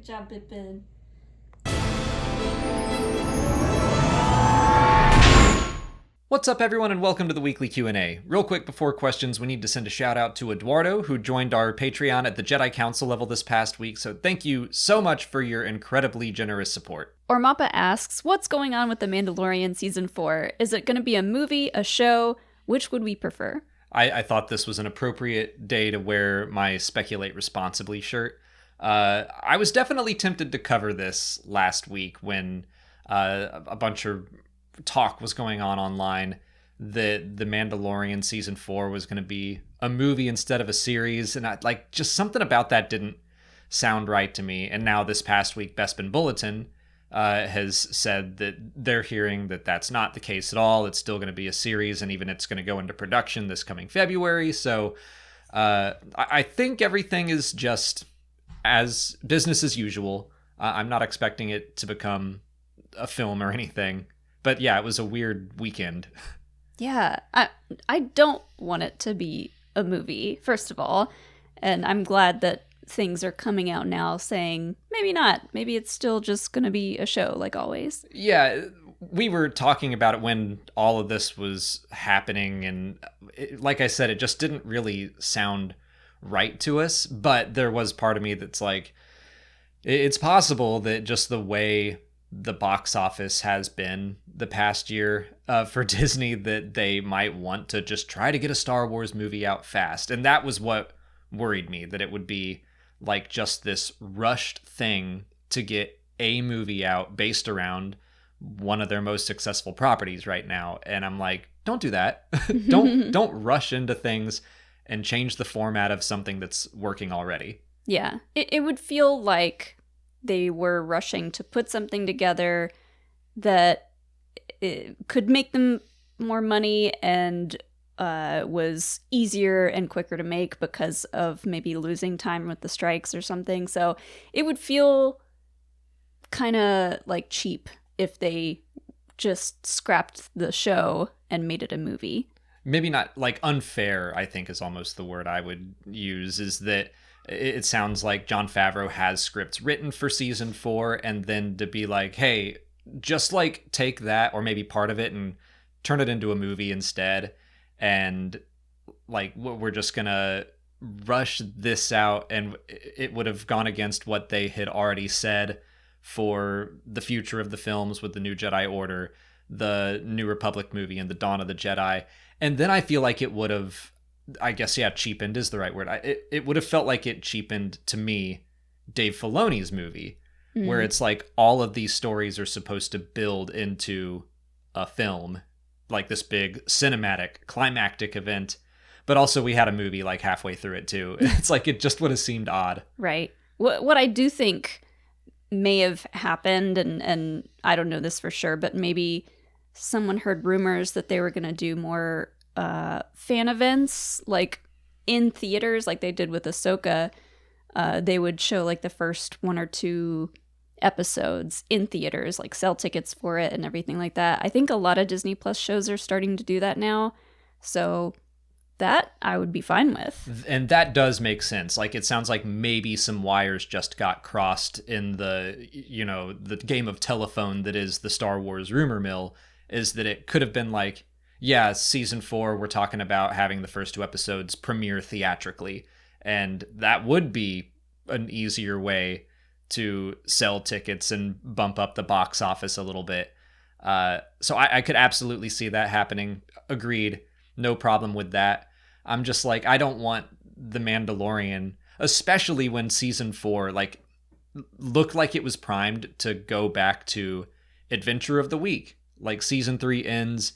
Good job, Pippin. What's up, everyone, and welcome to the weekly Q&A. Real quick before questions, we need to send a shout out to Eduardo, who joined our Patreon at the Jedi Council level this past week, so thank you so much for your incredibly generous support. Ormappa asks, what's going on with The Mandalorian Season 4? Is it going to be a movie, a show? Which would we prefer? I thought this was an appropriate day to wear my Speculate Responsibly shirt. I was definitely tempted to cover this last week when a bunch of talk was going on online that The Mandalorian Season 4 was going to be a movie instead of a series, and just something about that didn't sound right to me. And now this past week, Bespin Bulletin has said that they're hearing that that's not the case at all. It's still going to be a series, and even it's going to go into production this coming February. So I think everything is just as business as usual. I'm not expecting it to become a film or anything. But yeah, it was a weird weekend. Yeah, I don't want it to be a movie, first of all. And I'm glad that things are coming out now saying, maybe not. Maybe it's still just going to be a show like always. Yeah, we were talking about it when all of this was happening. And like I said, it just didn't really sound right to us. But there was part of me that's like, it's possible that just the way the box office has been the past year for Disney, that they might want to just try to get a Star Wars movie out fast. And that was what worried me, that it would be like just this rushed thing to get a movie out based around one of their most successful properties right now. And I'm like, don't do that. don't rush into things and change the format of something that's working already. Yeah, it would feel like they were rushing to put something together that could make them more money and was easier and quicker to make because of maybe losing time with the strikes or something. So it would feel kind of like cheap if they just scrapped the show and made it a movie. Maybe not, like unfair, I think is almost the word I would use, is that it sounds like Jon Favreau has scripts written for season 4, and then to be like, hey, just like take that or maybe part of it and turn it into a movie instead. And like, we're just going to rush this out. And it would have gone against what they had already said for the future of the films with the New Jedi Order, the New Republic movie, and the Dawn of the Jedi. And then I feel like it would have, I guess, yeah, cheapened is the right word. It would have felt like it cheapened, to me, Dave Filoni's movie, where it's like all of these stories are supposed to build into a film, like this big cinematic, climactic event. But also we had a movie like halfway through it too. It's like it just would have seemed odd. Right. What I do think may have happened, and I don't know this for sure, but maybe someone heard rumors that they were going to do more fan events, like in theaters, like they did with Ahsoka. They would show like the first 1 or 2 episodes in theaters, like sell tickets for it and everything like that. I think a lot of Disney Plus shows are starting to do that now. So that I would be fine with. And that does make sense. Like, it sounds like maybe some wires just got crossed in the, the game of telephone that is the Star Wars rumor mill, is that it could have been like, yeah, season 4, we're talking about having the first 2 episodes premiere theatrically. And that would be an easier way to sell tickets and bump up the box office a little bit. So I could absolutely see that happening. Agreed. No problem with that. I'm just like, I don't want The Mandalorian, especially when season 4, like, looked like it was primed to go back to Adventure of the Week. Like, season 3 ends,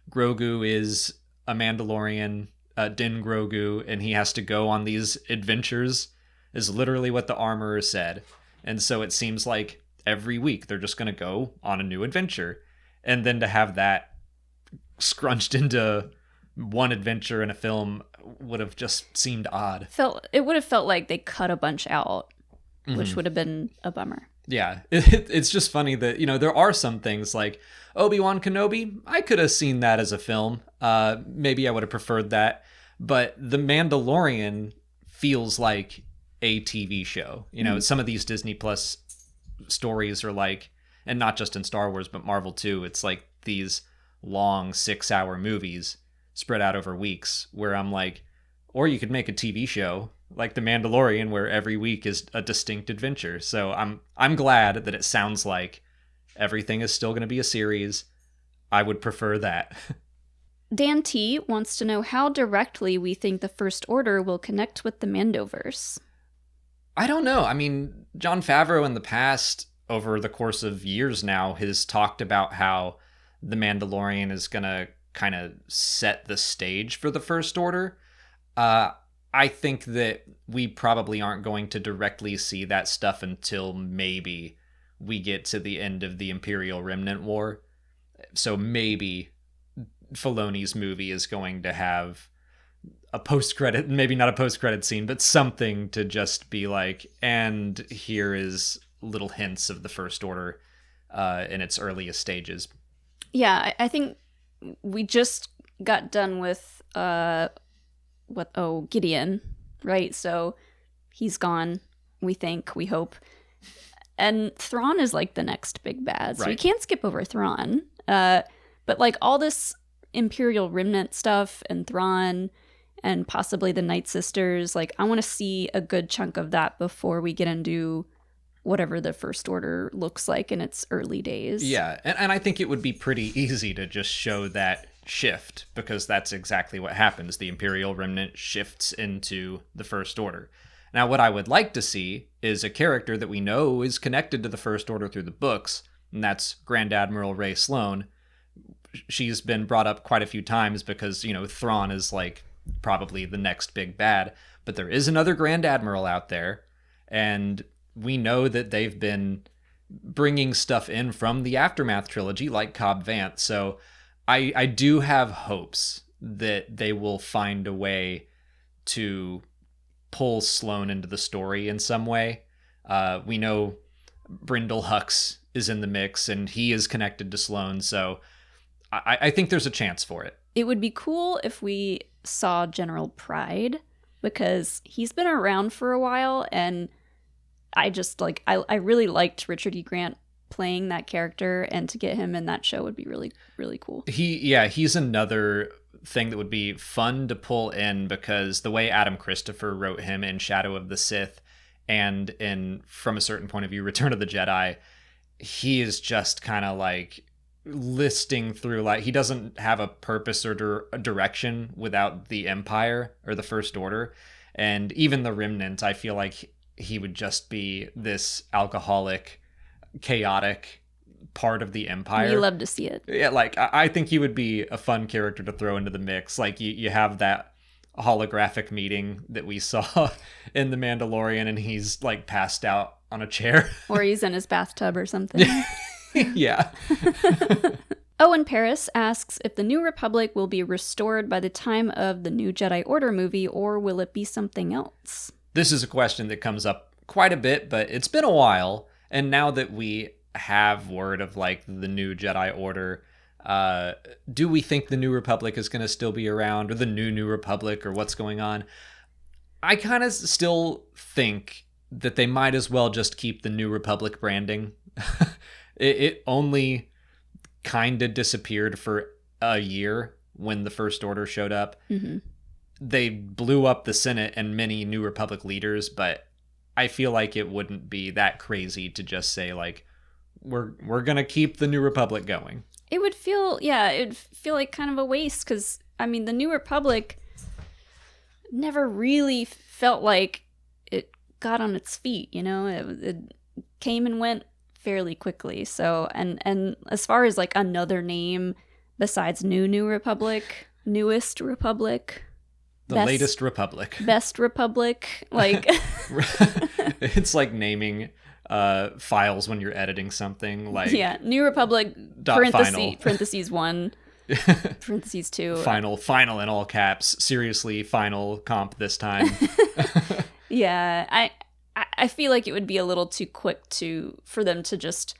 Grogu is a Mandalorian, Din Grogu, and he has to go on these adventures, is literally what the armorer said. And so it seems like every week they're just going to go on a new adventure. And then to have that scrunched into one adventure in a film would have just seemed odd. It would have felt like they cut a bunch out, which would have been a bummer. Yeah, it's just funny that, there are some things like Obi-Wan Kenobi. I could have seen that as a film. Maybe I would have preferred that. But The Mandalorian feels like a TV show. You know, some of these Disney Plus stories are like, and not just in Star Wars, but Marvel too, it's like these long 6-hour movies spread out over weeks, where I'm like, or you could make a TV show like The Mandalorian, where every week is a distinct adventure. So I'm glad that it sounds like everything is still going to be a series. I would prefer that. Dan T wants to know how directly we think the First Order will connect with the Mandoverse. I don't know. I mean, Jon Favreau in the past, over the course of years now, has talked about how the Mandalorian is going to kind of set the stage for the First Order. I think that we probably aren't going to directly see that stuff until maybe we get to the end of the Imperial Remnant War. So maybe Filoni's movie is going to have a post-credit, maybe not a post-credit scene, but something to just be like, and here is little hints of the First Order in its earliest stages. Yeah, I think we just got done with Gideon, right? So he's gone, we think, we hope. And Thrawn is like the next big bad. So Right. we can't skip over Thrawn. But like all this Imperial Remnant stuff and Thrawn and possibly the Night Sisters, like I want to see a good chunk of that before we get into whatever the First Order looks like in its early days. Yeah, and I think it would be pretty easy to just show that shift, because that's exactly what happens. The Imperial Remnant shifts into the First Order. Now, what I would like to see is a character that we know is connected to the First Order through the books, and that's Grand Admiral Rey Sloane. She's been brought up quite a few times because, you know, Thrawn is like probably the next big bad, but there is another Grand Admiral out there, and we know that they've been bringing stuff in from the Aftermath trilogy, like Cobb Vanth. So I do have hopes that they will find a way to pull Sloane into the story in some way. We know Brindle Hux is in the mix, and he is connected to Sloane, so I think there's a chance for it. It would be cool if we saw General Pride, because he's been around for a while, and I just like I really liked Richard E. Grant playing that character, and to get him in that show would be really, really cool. He's another thing that would be fun to pull in, because the way Adam Christopher wrote him in Shadow of the Sith and in From a Certain Point of View, Return of the Jedi, he is just kind of like listing through, like, he doesn't have a purpose or a direction without the Empire or the First Order. And even the Remnant, I feel like he would just be this alcoholic, chaotic part of the Empire. We love to see it. Yeah, like, I think he would be a fun character to throw into the mix. Like, you have that holographic meeting that we saw in The Mandalorian, and he's, like, passed out on a chair. Or he's in his bathtub or something. Yeah. Owen Paris asks if the New Republic will be restored by the time of the new Jedi Order movie, or will it be something else? This is a question that comes up quite a bit, but it's been a while. And now that we have word of, like, the new Jedi Order, do we think the New Republic is going to still be around, or the New Republic, or what's going on? I kind of still think that they might as well just keep the New Republic branding. It only kind of disappeared for a year when the First Order showed up. Mm-hmm. They blew up the Senate and many New Republic leaders, but I feel like it wouldn't be that crazy to just say, like, we're going to keep the New Republic going. It would feel like kind of a waste, because, I mean, the New Republic never really felt like it got on its feet, you know? It came and went fairly quickly. So, and as far as, like, another name besides New Republic, Newest Republic, Latest Republic. Best Republic, like... It's like naming files when you're editing something, like, yeah, New Republic parentheses 1 parentheses 2 final in all caps, seriously, final comp this time. Yeah, I feel like it would be a little too quick for them to just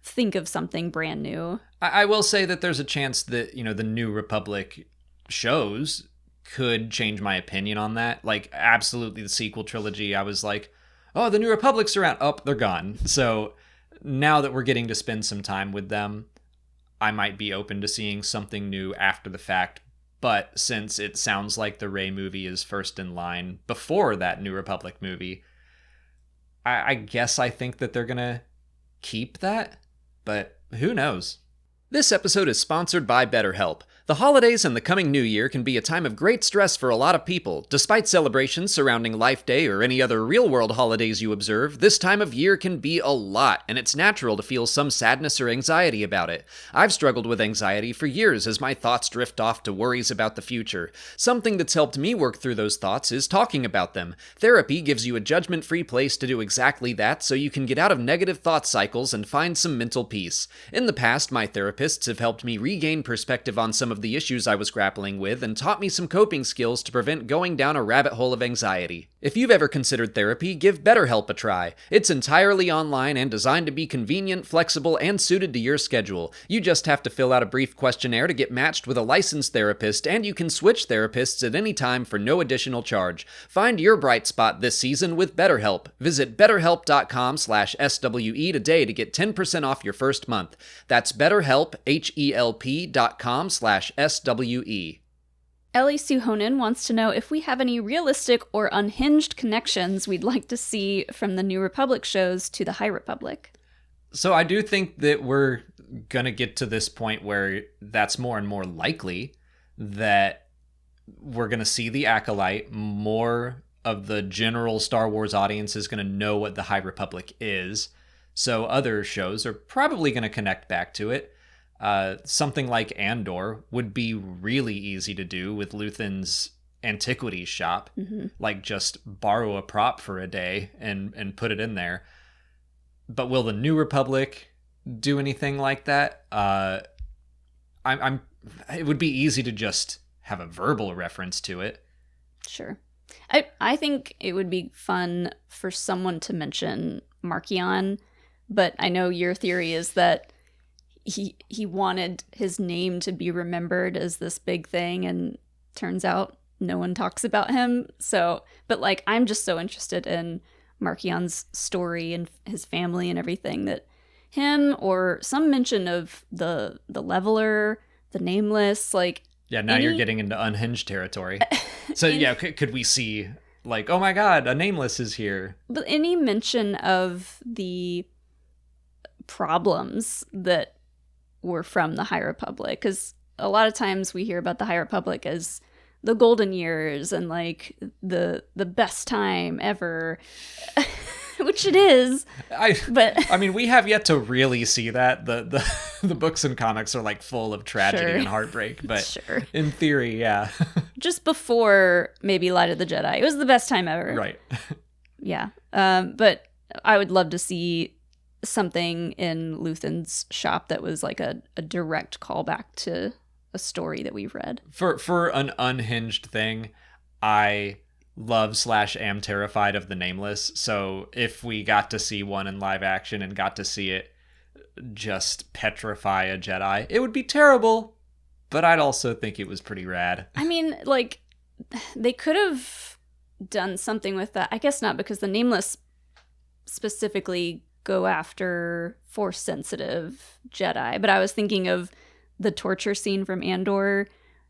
think of something brand new. I will say that there's a chance that, you know, the New Republic shows could change my opinion on that. Like, absolutely, the sequel trilogy, I was like, oh, the New Republic's around. Oh, they're gone. So now that we're getting to spend some time with them, I might be open to seeing something new after the fact. But since it sounds like the Rey movie is first in line before that New Republic movie, I guess I think that they're going to keep that, but who knows? This episode is sponsored by BetterHelp. The holidays and the coming new year can be a time of great stress for a lot of people. Despite celebrations surrounding Life Day or any other real-world holidays you observe, this time of year can be a lot, and it's natural to feel some sadness or anxiety about it. I've struggled with anxiety for years as my thoughts drift off to worries about the future. Something that's helped me work through those thoughts is talking about them. Therapy gives you a judgment-free place to do exactly that, so you can get out of negative thought cycles and find some mental peace. In the past, my therapists have helped me regain perspective on some of the issues I was grappling with and taught me some coping skills to prevent going down a rabbit hole of anxiety. If you've ever considered therapy, give BetterHelp a try. It's entirely online and designed to be convenient, flexible, and suited to your schedule. You just have to fill out a brief questionnaire to get matched with a licensed therapist, and you can switch therapists at any time for no additional charge. Find your bright spot this season with BetterHelp. Visit betterhelp.com/SWE today to get 10% off your first month. That's BetterHelp, HELP.com/SWE. Ellie Suhonen wants to know if we have any realistic or unhinged connections we'd like to see from the New Republic shows to the High Republic. So I do think that we're going to get to this point where that's more and more likely, that we're going to see the Acolyte. More of the general Star Wars audience is going to know what the High Republic is. So other shows are probably going to connect back to it. Something like Andor would be really easy to do with Luthen's antiquities shop. Mm-hmm. Like, just borrow a prop for a day and put it in there. But will the New Republic do anything like that? It would be easy to just have a verbal reference to it. Sure. I think it would be fun for someone to mention Markion, but I know your theory is that he wanted his name to be remembered as this big thing, and turns out no one talks about him. So, but like, I'm just so interested in Markion's story and his family and everything, that him or some mention of the leveler, the nameless, like, yeah, now you're getting into unhinged territory. So yeah, could we see, like, oh my god, a nameless is here? But any mention of the problems that were from the High Republic, because a lot of times we hear about the High Republic as the golden years and like the best time ever, which it is. But I mean, we have yet to really see that. The books and comics are like full of tragedy and heartbreak, but in theory, yeah. Just before maybe Light of the Jedi, it was the best time ever. Right. Yeah. But I would love to see something in Luthen's shop that was like a direct callback to a story that we've read. For an unhinged thing, I love/am terrified of the Nameless. So if we got to see one in live action and got to see it just petrify a Jedi, it would be terrible, but I'd also think it was pretty rad. I mean, like, they could have done something with that. I guess not, because the Nameless specifically go after Force-sensitive Jedi. But I was thinking of the torture scene from Andor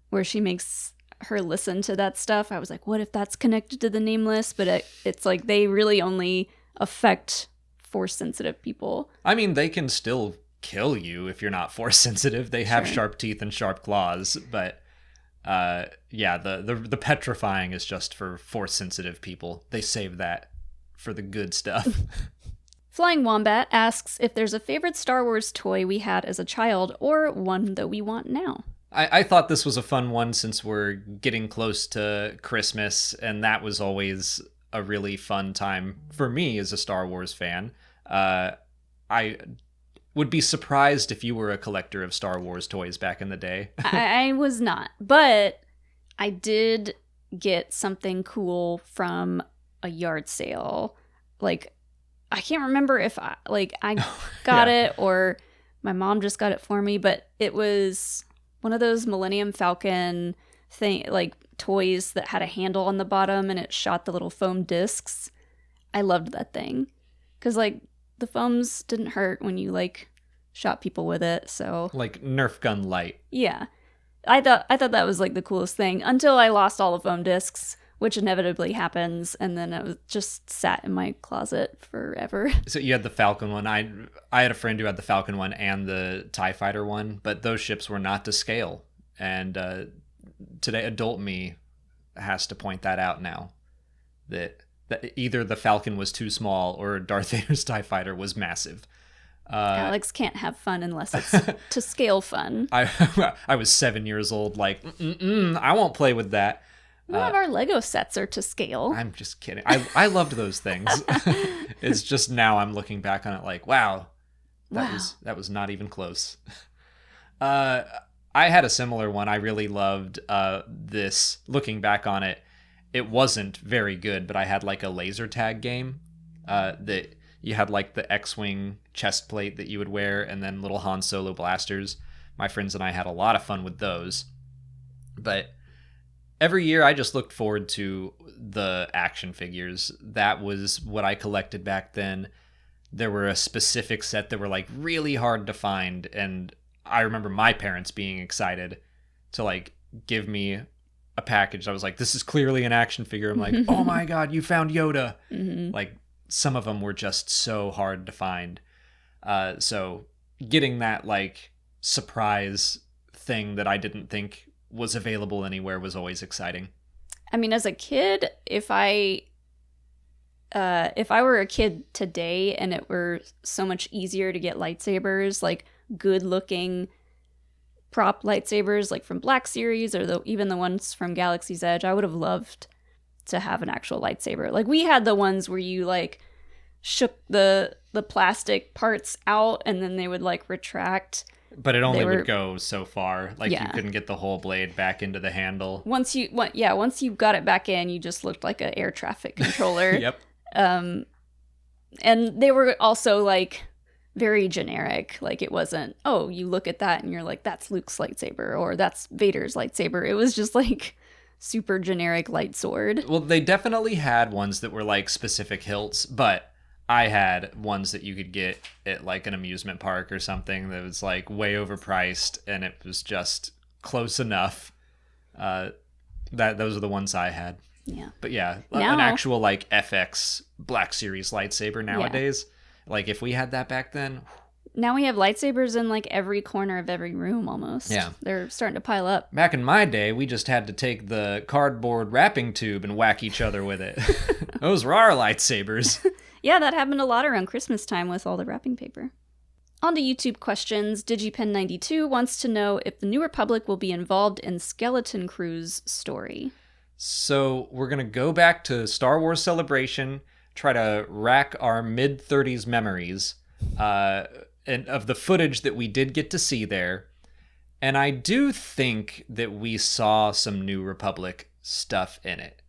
where she makes her listen to that stuff. I was like, what if that's connected to the Nameless? But it's like they really only affect Force-sensitive people. I mean, they can still kill you if you're not Force-sensitive. They have sharp teeth and sharp claws. But yeah, the petrifying is just for Force-sensitive people. They save that for the good stuff. Flying Wombat asks if there's a favorite Star Wars toy we had as a child or one that we want now. I thought this was a fun one since we're getting close to Christmas, and that was always a really fun time for me as a Star Wars fan. I would be surprised if you were a collector of Star Wars toys back in the day. I was not, but I did get something cool from a yard sale. Like, I can't remember if I got it or my mom just got it for me, but it was one of those Millennium Falcon toys that had a handle on the bottom and it shot the little foam discs. I loved that thing. Because, like, the foams didn't hurt when you, like, shot people with it, so... Like Nerf gun light. Yeah. I thought that was, like, the coolest thing until I lost all the foam discs, which inevitably happens, and then it was just sat in my closet forever. So you had the Falcon one. I had a friend who had the Falcon one and the TIE Fighter one, but those ships were not to scale. And today, adult me has to point that out now. That either the Falcon was too small or Darth Vader's TIE Fighter was massive. Alex can't have fun unless it's to scale fun. I was 7 years old, like, I won't play with that. None of our Lego sets are to scale. I'm just kidding. I loved those things. It's just now I'm looking back on it like, wow. That was not even close. I had a similar one. I really loved this. Looking back on it, it wasn't very good, but I had like a laser tag game that you had like the X-Wing chest plate that you would wear and then little Han Solo blasters. My friends and I had a lot of fun with those. But every year I just looked forward to the action figures. That was what I collected back then. There were a specific set that were like really hard to find, and I remember my parents being excited to like give me a package. I was like, this is clearly an action figure. I'm like, oh my God, you found Yoda. Mm-hmm. Like some of them were just so hard to find. So getting that like surprise thing that I didn't think was available anywhere was always exciting. I mean, as a kid, if I were a kid today and it were so much easier to get lightsabers, like good looking prop lightsabers like from Black Series or even the ones from Galaxy's Edge, I would have loved to have an actual lightsaber. Like we had the ones where you like shook the plastic parts out and then they would like retract. But it only would go so far. Like you couldn't get the whole blade back into the handle. Once you got it back in, you just looked like an air traffic controller. Yep. And they were also like very generic. Like it wasn't, oh, you look at that and you're like, that's Luke's lightsaber or that's Vader's lightsaber. It was just like super generic light sword. Well, they definitely had ones that were like specific hilts, but I had ones that you could get at like an amusement park or something that was like way overpriced and it was just close enough. Those are the ones I had. Yeah. But yeah, an actual like FX Black Series lightsaber nowadays. Like if we had that back then. Now we have lightsabers in like every corner of every room almost. Yeah. They're starting to pile up. Back in my day, we just had to take the cardboard wrapping tube and whack each other with it. Those were our lightsabers. Yeah, that happened a lot around Christmas time with all the wrapping paper. On to YouTube questions. DigiPen92 wants to know if the New Republic will be involved in Skeleton Crew's story. So we're going to go back to Star Wars Celebration, try to rack our mid-30s memories and of the footage that we did get to see there. And I do think that we saw some New Republic stuff in it.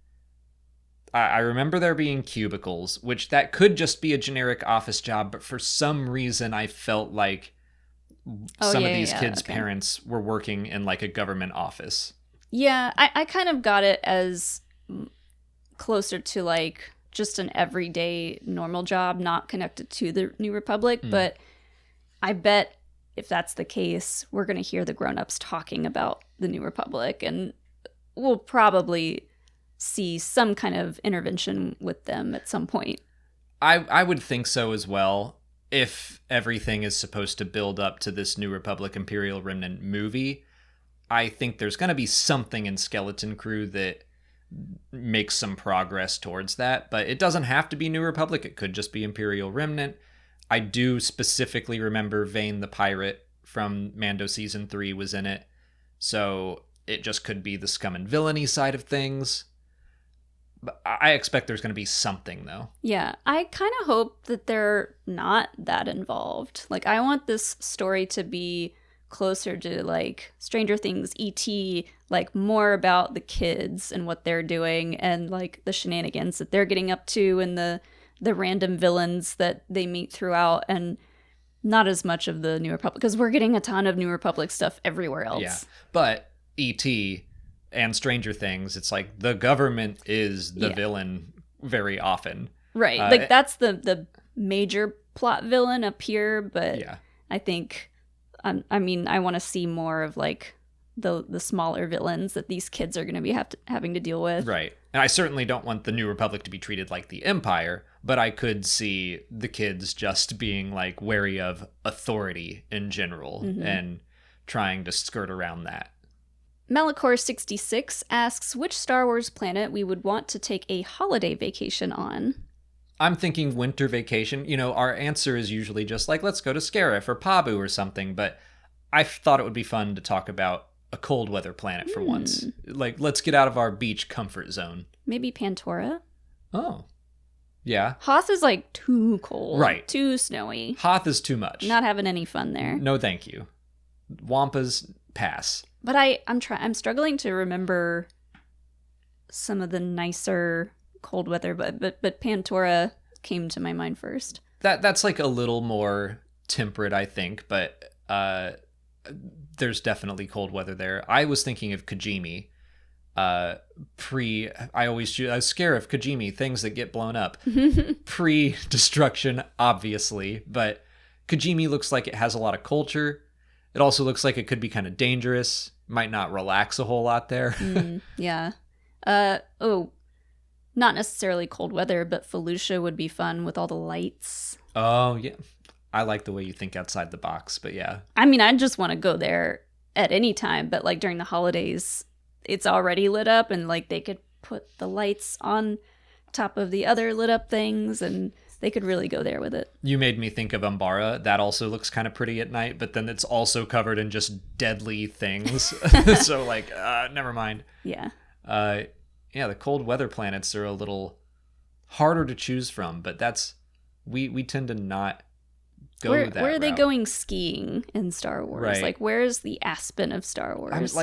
I remember there being cubicles, which that could just be a generic office job, but for some reason I felt like some of these kids' parents were working in like a government office. Yeah, I kind of got it as closer to like just an everyday normal job, not connected to the New Republic, but I bet if that's the case, we're going to hear the grown-ups talking about the New Republic, and we'll probably see some kind of intervention with them at some point. I would think so as well. If everything is supposed to build up to this New Republic Imperial Remnant movie, I think there's going to be something in Skeleton Crew that makes some progress towards that. But it doesn't have to be New Republic. It could just be Imperial Remnant. I do specifically remember Vane the Pirate from Mando Season 3 was in it. So it just could be the scum and villainy side of things. But I expect there's going to be something, though. Yeah, I kind of hope that they're not that involved. Like, I want this story to be closer to, like, Stranger Things, E.T., like, more about the kids and what they're doing and, like, the shenanigans that they're getting up to and the random villains that they meet throughout, and not as much of the New Republic, because we're getting a ton of New Republic stuff everywhere else. Yeah, but E.T., and Stranger Things, it's like the government is the Yeah. villain very often. Right. Like that's the major plot villain up here, but Yeah. I think I mean I want to see more of like the smaller villains that these kids are going to be having to deal with. Right. And I certainly don't want the New Republic to be treated like the Empire, but I could see the kids just being like wary of authority in general and trying to skirt around that. Malachor66 asks which Star Wars planet we would want to take a holiday vacation on. I'm thinking winter vacation. You know, our answer is usually just like, let's go to Scarif or Pabu or something, but I thought it would be fun to talk about a cold weather planet for once. Like, let's get out of our beach comfort zone. Maybe Pantora? Oh. Yeah. Hoth is like too cold. Right. Too snowy. Hoth is too much. Not having any fun there. No, thank you. Wampas, pass. But I'm struggling to remember some of the nicer cold weather, but Pantora came to my mind first. That's like a little more temperate, I think, but there's definitely cold weather there. I was thinking of Kajimi. I always choose Scarif, Kajimi, things that get blown up. Pre-destruction, obviously, but Kajimi looks like it has a lot of culture. It also looks like it could be kind of dangerous. Might not relax a whole lot there. Yeah. Not necessarily cold weather, but Felucia would be fun with all the lights. Oh, yeah. I like the way you think outside the box, but yeah. I mean, I just want to go there at any time, but like during the holidays, it's already lit up and like they could put the lights on top of the other lit up things and they could really go there with it. You made me think of Umbara. That also looks kind of pretty at night, but then it's also covered in just deadly things. So like, never mind. Yeah. Yeah, the cold weather planets are a little harder to choose from, but that's we tend to not go that Where are they route. going skiing in Star Wars? Right. Like, where's the Aspen of Star Wars?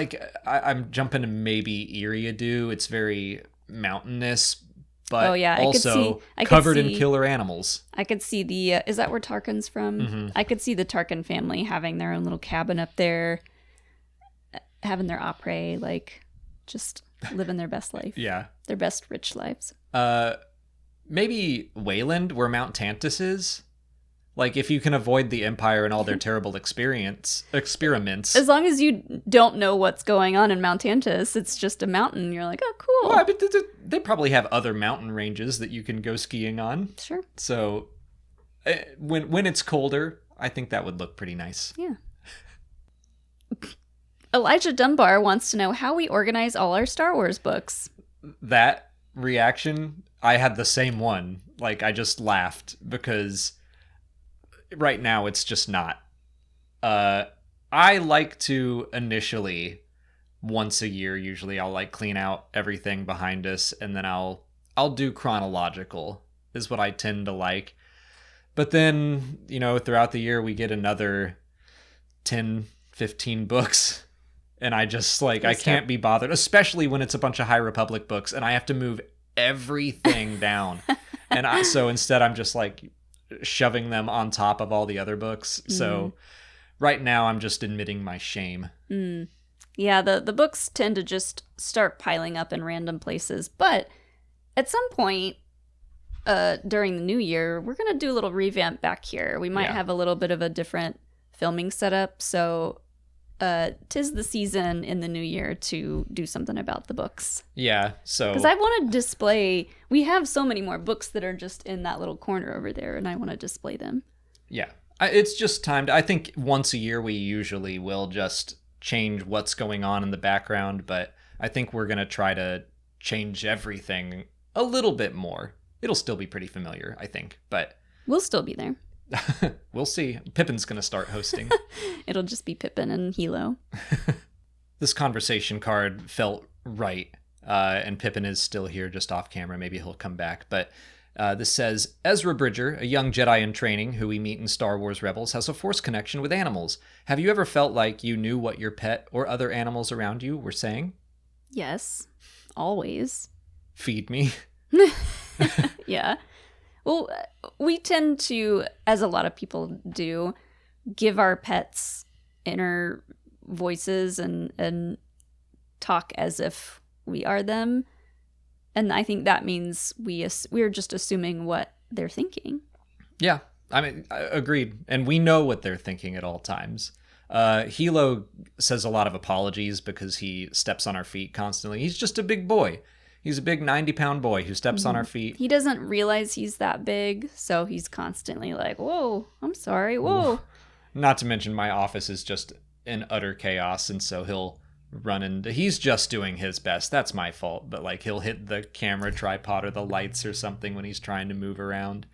I'm jumping to maybe Eriadu. It's very mountainous, but I also could covered in see- killer animals. I could see the is that where Tarkin's from? Mm-hmm. I could see the Tarkin family having their own little cabin up there, having their après, like just living their best life. Yeah. Their best rich lives. Maybe Wayland, where Mount Tantus is. Like, if you can avoid the Empire and all their terrible experiments. As long as you don't know what's going on in Mount Tantus, it's just a mountain. You're like, oh, cool. Well, but they probably have other mountain ranges that you can go skiing on. Sure. So, when it's colder, I think that would look pretty nice. Yeah. Elijah Dunbar wants to know how we organize all our Star Wars books. That reaction, I had the same one. Like, I just laughed because right now it's just not. I like to initially, once a year, usually I'll like clean out everything behind us and then I'll do chronological is what I tend to like. But then, you know, throughout the year we get another 10, 15 books. And I just like, I can't be bothered, especially when it's a bunch of High Republic books and I have to move everything down. And so instead I'm just like shoving them on top of all the other books. So right now I'm just admitting my shame. Yeah, the books tend to just start piling up in random places. But at some point during the new year, we're going to do a little revamp back here. We might have a little bit of a different filming setup. So 'tis the season in the new year to do something about the books. Yeah, so... Because I want to display... We have so many more books that are just in that little corner over there, and I want to display them. Yeah, it's just time to... I think once a year we usually will just change what's going on in the background, but I think we're going to try to change everything a little bit more. It'll still be pretty familiar, I think, but... We'll still be there. We'll see. Pippin's going to start hosting. It'll just be Pippin and Hilo. This conversation card felt right, and Pippin is still here just off camera. Maybe he'll come back. But this says, Ezra Bridger, a young Jedi in training who we meet in Star Wars Rebels, has a Force connection with animals. Have you ever felt like you knew what your pet or other animals around you were saying? Yes, always. Feed me. Yeah. Well, we tend to, as a lot of people do, give our pets inner voices and talk as if we are them. And I think that means we're just assuming what they're thinking. Yeah, I mean, agreed. And we know what they're thinking at all times. Hilo says a lot of apologies because he steps on our feet constantly. He's just a big boy. He's a big 90-pound boy who steps on our feet. He doesn't realize he's that big, so he's constantly like, whoa, I'm sorry, whoa. Not to mention my office is just in utter chaos, and so he'll run into... He's just doing his best. That's my fault, but like he'll hit the camera tripod or the lights or something when he's trying to move around.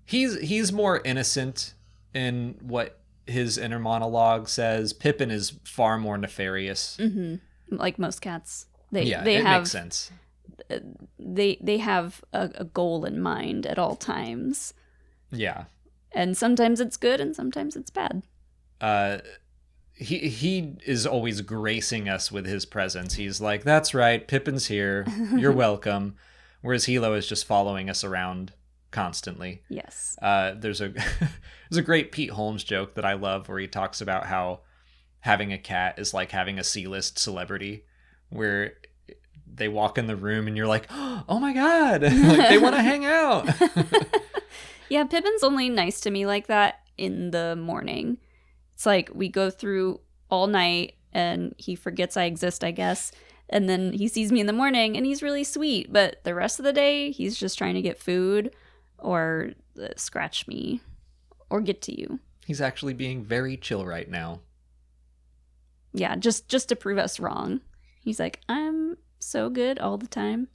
He's more innocent in what his inner monologue says. Pippin is far more nefarious. Like most cats. It makes sense. They have a goal in mind at all times. Yeah. And sometimes it's good and sometimes it's bad. He is always gracing us with his presence. He's like, that's right, Pippin's here. You're welcome. Whereas Hilo is just following us around constantly. Yes. There's a great Pete Holmes joke that I love where he talks about how having a cat is like having a C-list celebrity, where they walk in the room and you're like, oh my God, like they want to hang out. Yeah, Pippin's only nice to me like that in the morning. It's like we go through all night and he forgets I exist, I guess. And then he sees me in the morning and he's really sweet. But the rest of the day, he's just trying to get food or scratch me or get to you. He's actually being very chill right now. Yeah, just to prove us wrong. He's like, I'm so good all the time.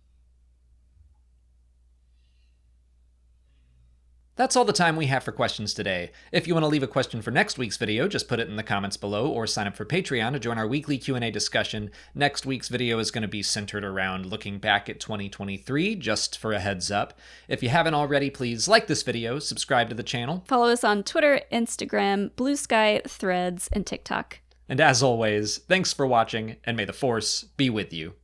That's all the time we have for questions today. If you want to leave a question for next week's video, just put it in the comments below or sign up for Patreon to join our weekly Q&A discussion. Next week's video is going to be centered around looking back at 2023, just for a heads up. If you haven't already, please like this video, subscribe to the channel. Follow us on Twitter, Instagram, Blue Sky, Threads, and TikTok. And as always, thanks for watching, and may the Force be with you.